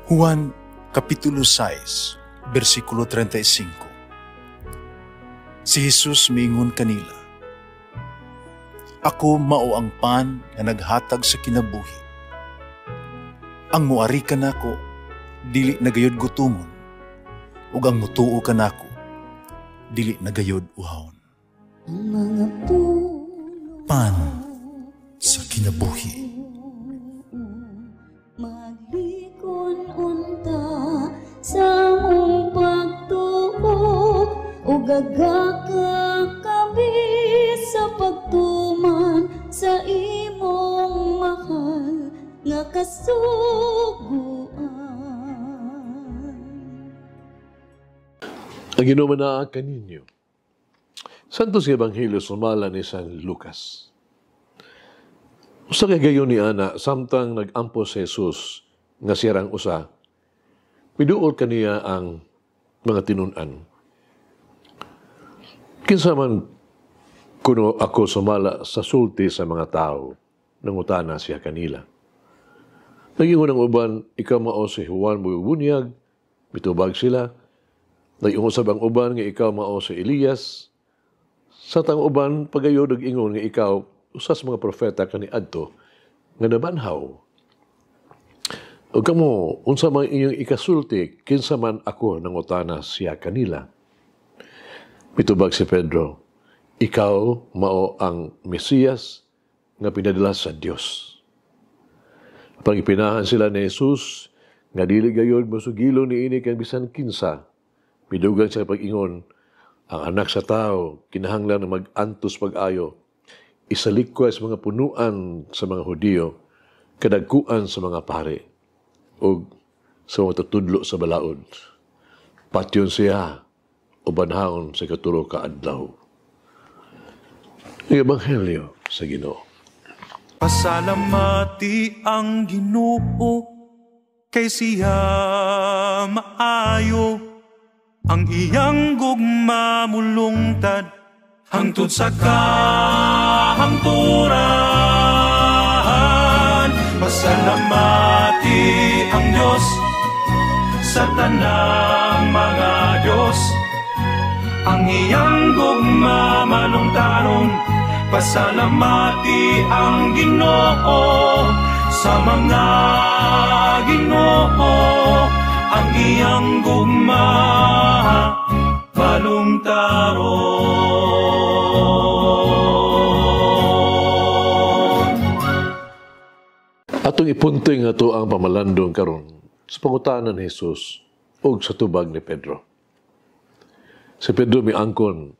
Juan Kapitulo 6, versikulo 35. Si Jesus miingon kanila, "Ako mao ang pan nga naghatag sa kinabuhi. Ang muari kanako dili nagayod gutomon, ug ang mutuo kanako dili nagayod uhawon." Pan sa kinabuhi. Maglikon unta sa mong pagtuo, ug gagaka kami sa pagtuman sa imong mahal nga kasuguan. Ang ginumanaa kaninyo. Santos nga Ebanghelyo sumala ni San Lucas. Usa kay gayon ni ana, samtang nag-ampo si Jesus nga siyang usa, piduol kaniya ang mga tinun-an. Kinsa man kuno ako sumala sa sulti sa mga tao, nangutana siya kanila. Nagingon ang uban, ikaw mao si Juan Bunyag, mitubag sila. Nag-iungusab ang uban nga ikaw mao si Elias. Sa tang uban, pagayo nag-ingon nga ikaw, usas mga propeta kaniadto nga nabanhaw. O kamo, unsa man inyong ikasulti, kinsa man ako nangutana siya kanila. Mitubag si Pedro, ikaw mao ang Mesiyas nga pinadala sa Dios. Pagipinahan sila ni Jesus, nga dili gayud mosugilo niini kang bisan kinsa, pidugan siya pag-ingon, ang anak sa tao, kinahanglan na mag-antos pag-ayo, isalikwas mga punuan sa mga Hudiyo, kadagkuan sa mga pare, o sa mga tutudlo sa balaod. Patyon siya, o banhaon sa katuro ka adlaw. Ang Ebanghelyo sa Ginoo. Pasalamati ang Ginoo, kay siya maayo. Ang iyang gugma mulungtad, hangtod sa kahangturan. Pasalamati ang Diyos sa tanang mga Diyos. Ang iyang gugma malungtaron, pasalamati ang Ginoo sa mga Ginoo. Ang iyang gugma malungtaron. Atong ipuntoy nga to ang pamalandong karon sa pangutanan ni Jesus ug sa tubag ni Pedro. Si Pedro miangkon,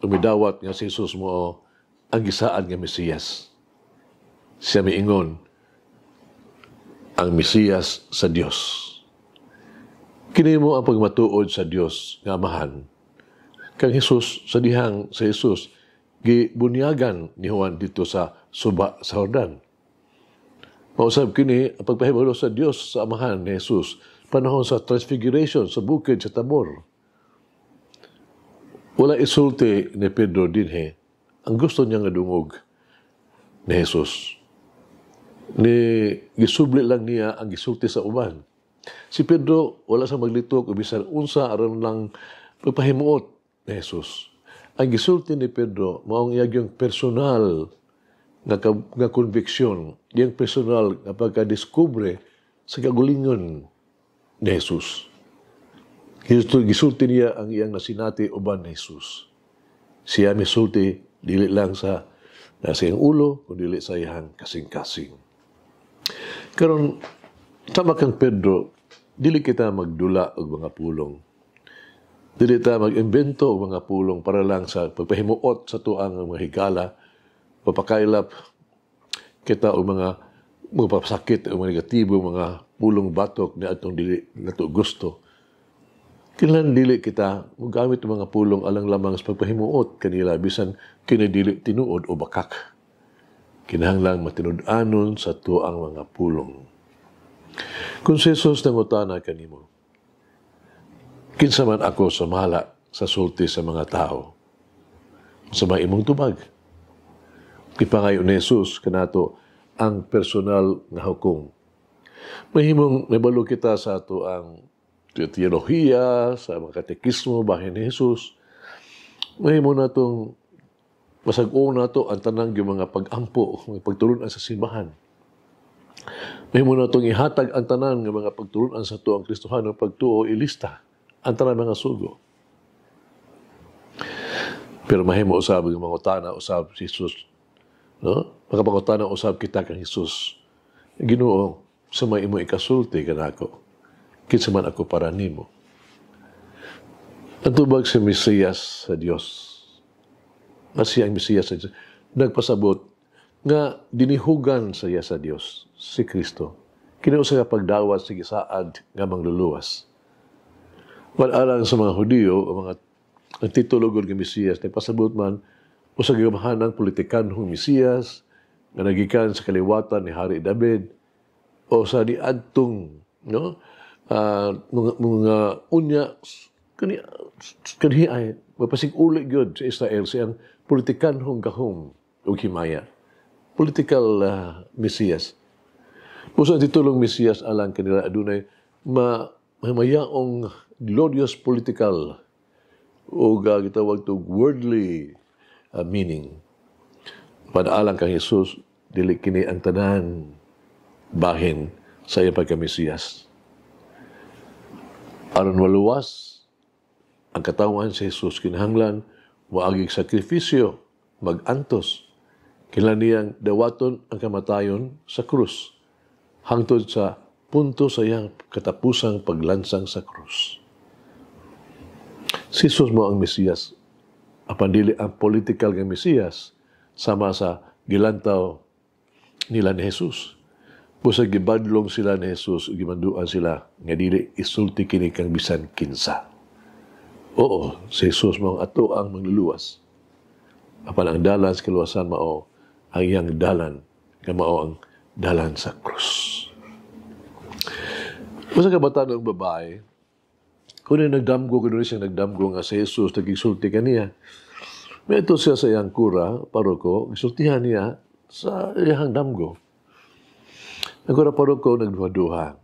umidawat nga si Jesus mo ang gisaan nga Mesiyas. Siya miingon, ang Mesiyas sa Dios. Kini mo ang pagmatuod sa Dios nga Amahan. Kang Jesus, sa dihang sa Jesus, gibunyagan ni Juan dito sa suba sa Jordan. Mausab kini ang pagpahibalo sa Dios sa Amahan ni Jesus, panahon sa Transfiguration sa bukid sa Tabor. Wala isulti ni Pedro dinhi ang gusto niya nga dungog ni Jesus. Gisubli lang niya ang gisulti sa uban. Si Pedro wala sa maglitok o bisan unsa aron lang pagpahimuot ni Jesus. Ang gisulti ni Pedro maong iyang personal nga konviksyon, iyang personal nga pagkadiskubre sa kagulingon ni Jesus. Gisulti niya ang iyang nasinati uban ni Jesus. Siya misulti dili lang sa iyang ulo, kundi dili sa iyang kasing-kasing. Karon sama kang Pedro, dili kita magdula og mga pulong. Dili ta mag-imbento og mga pulong para lang sa pagpahimuot sa tuang mga higala, papakailap kita og mga papasakit o mga negatibo, mga pulong batok na atong dili nato gusto. Kinahanglan dili kita mogamit og mga pulong alang lamang sa pagpahimuot kanila bisan kini dili tinuod o bakak. Kinahanglan matinud-anon sa tuang mga pulong. Kung si Jesus nangutana kanimo, kinsa man ako sumala sa sulti sa mga tao, sa mga imong tubag. Ipangayo ni Jesus kanato ang personal nga hukom. Mahimong nabalo kita sa ato ang teolohiya, sa mga katekismo bahin ni Jesus. Mahimo na itong masag-o na ito ang tanang yung mga pag-ampo, mga pagtulunan sa simbahan. Mahimo na itong ihatag ang tanan ng mga pagtulunan sa ito ang Kristohano pagtuo ilista ang tanang mga sugo. Pero mahimo usab yung mga utana, usab si Jesus. No? Makapangutana usab kita kang Jesus. Ginoo, sa may imo ikasulti ka na ako. Kinsa man ako para nimo. Ang tubag sa Mesiyas sa Dios. Siya ang Mesiyas sa Diyos. Nagpasabot nga dinihugan sa iya sa Dios, si Kristo. Kinuusa nga pagdawat sa gisaad nga mangluluwas. Alang sa mga Hudiyo, ang titulogod ng Mesiyas, nagpasabot man o sa gamahanang politikanhong Mesiyas nga nagikan sa kaliwatan ni Hari David o sa diadtong mga unya kanhi ay mapasig uli gyud sa Israel siyang politikanhong gahom o himaya. Political Mesiyas. Puso ang titulong Mesiyas alang kanila adunay mayaong glorious political o gitawag to worldly meaning. Padaalang kang Jesus, dili kini ang tanan bahin sa iyang pagka-Mesiyas. Aron maluwas ang katawan sa Jesus kinahanglan moagig sakripisyo, mag-antos, kinahanglan niyang dawaton ang kamatayon sa krus hangtod sa punto sa iyang katapusang paglansang sa krus. Si Jesus mo ang Mesiyas, apan dili ang political nga Mesiyas sama sa gilantaw nila ni Jesus. Busa gibadlong sila ni Jesus, gimanduan sila nga dili isulti kini kang bisan kinsa. Oo, si Jesus mo ang ato ang mangluluwas. Apan ang dalan sa kaluwasan mao ang iyang dalan, nga mao ang dalan sa krus. Busa kabataan ng babae, kung nagdamgo, kung siya nagdamgo nga si Jesus, nag-isulti ka niya. May ito siya sa iyang kura, paroko, isultihan niya sa iyang damgo. Ang kura paroko, nagduha-duha.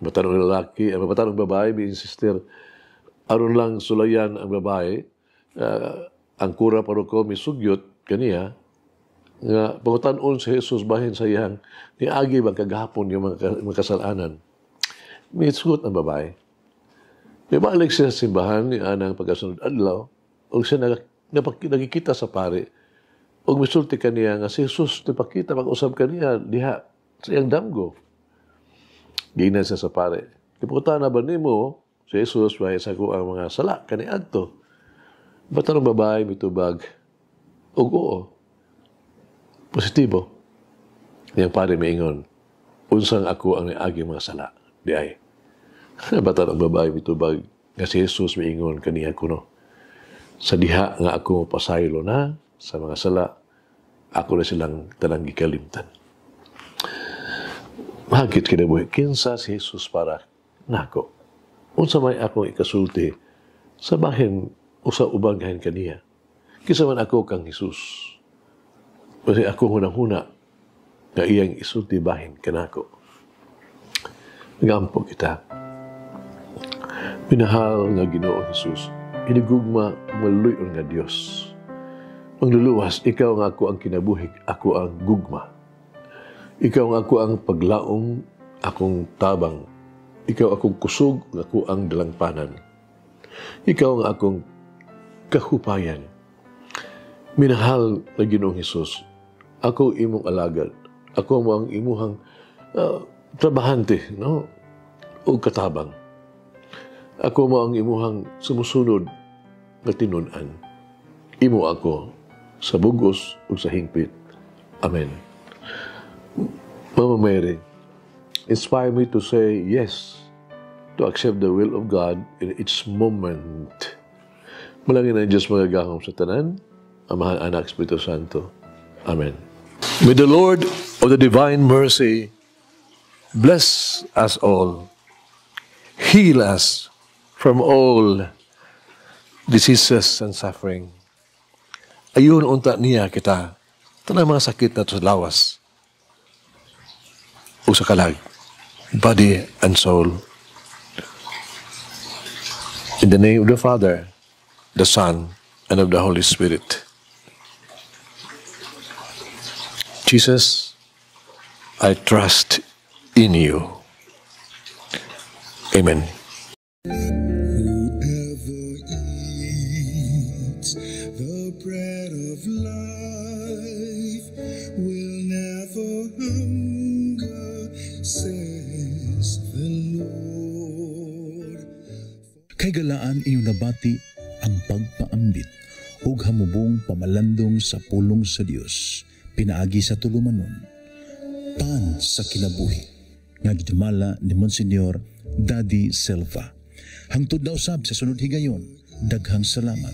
Matanong lalaki, matanong babae, may insister, aron lang sulayan ang babae, ang kura paroko, may sugyot kaniya, nga pangutanon si Jesus bahin sa iyang, niagi bang kagahapon yung mga kasalanan. May sugot ang babae. May balik siya sa simbahan ni anang pagkasunod adlaw o siya nagkikita sa pare o misulti kaniya nga si Jesus napakita mag-usap kaniya diha sa iyang damgo. Gina siya sa pare. Kiputa na ba nimo si Jesus bahay sa ko ang mga sala kaniadto? Ba't ang babae mitubag? Oo. Positibo. Yang pare maingon, unsang ako ang niagi mga sala. Di ay. Batan ang babae mitubag nga si Jesus maingon kaniya kuno. Sa diha nga ako pasaylo na sa mga sala, ako na silang tanang gikalimtan. Mahagit kinabuhi, kinsa si Jesus para nako. Unsa may ako ikasulti sa bahin o sa ubang kahin kaniya. Kinsa man ako kang Jesus. Kasi ako hunang-huna nga iyang isulti bahin kanako. Nagampo kita. Minahal nga Ginoo Jesus, hinigugma maluyon nga Dios. Mangluluwas, ikaw nga ako ang kinabuhig, ako ang gugma. Ikaw nga ako ang paglaong, akong tabang. Ikaw akong kusog, ako ang dalangpanan. Ikaw nga akong kahupayan. Minahal na Ginoong Jesus, ako imong alagad. Ako mo ang imuhang trabahante, no? O katabang. Ako mo ang imuhang sumusunod na tinunan. Imo ako sa bugos o sa hingpit. Amen. Mama Mary, inspire me to say yes, to accept the will of God in each moment. Malangin ang Diyos magagahom sa tanan, Amahan, Anak, Espiritu Santo. Amen. May the Lord of the divine mercy bless us all, heal us from all diseases and suffering. Ayun unta niya kita, tanang mga sakit na sa lawas o sa kalag. body and soul. In the name of the Father, the Son, and of the Holy Spirit. Jesus, I trust in you. Amen. Whoever eats the bread of life will never hunger, says the Lord. Kay galaan inyong nabati ang pagpaambit ug hamubong pamalandong sa pulong sa Dios pinaagi sa tulumanon. Pan sa kinabuhi nga gidumala ni Monsignor Daddy Silva. Hangtod na usab sa sunod higayon, daghang salamat.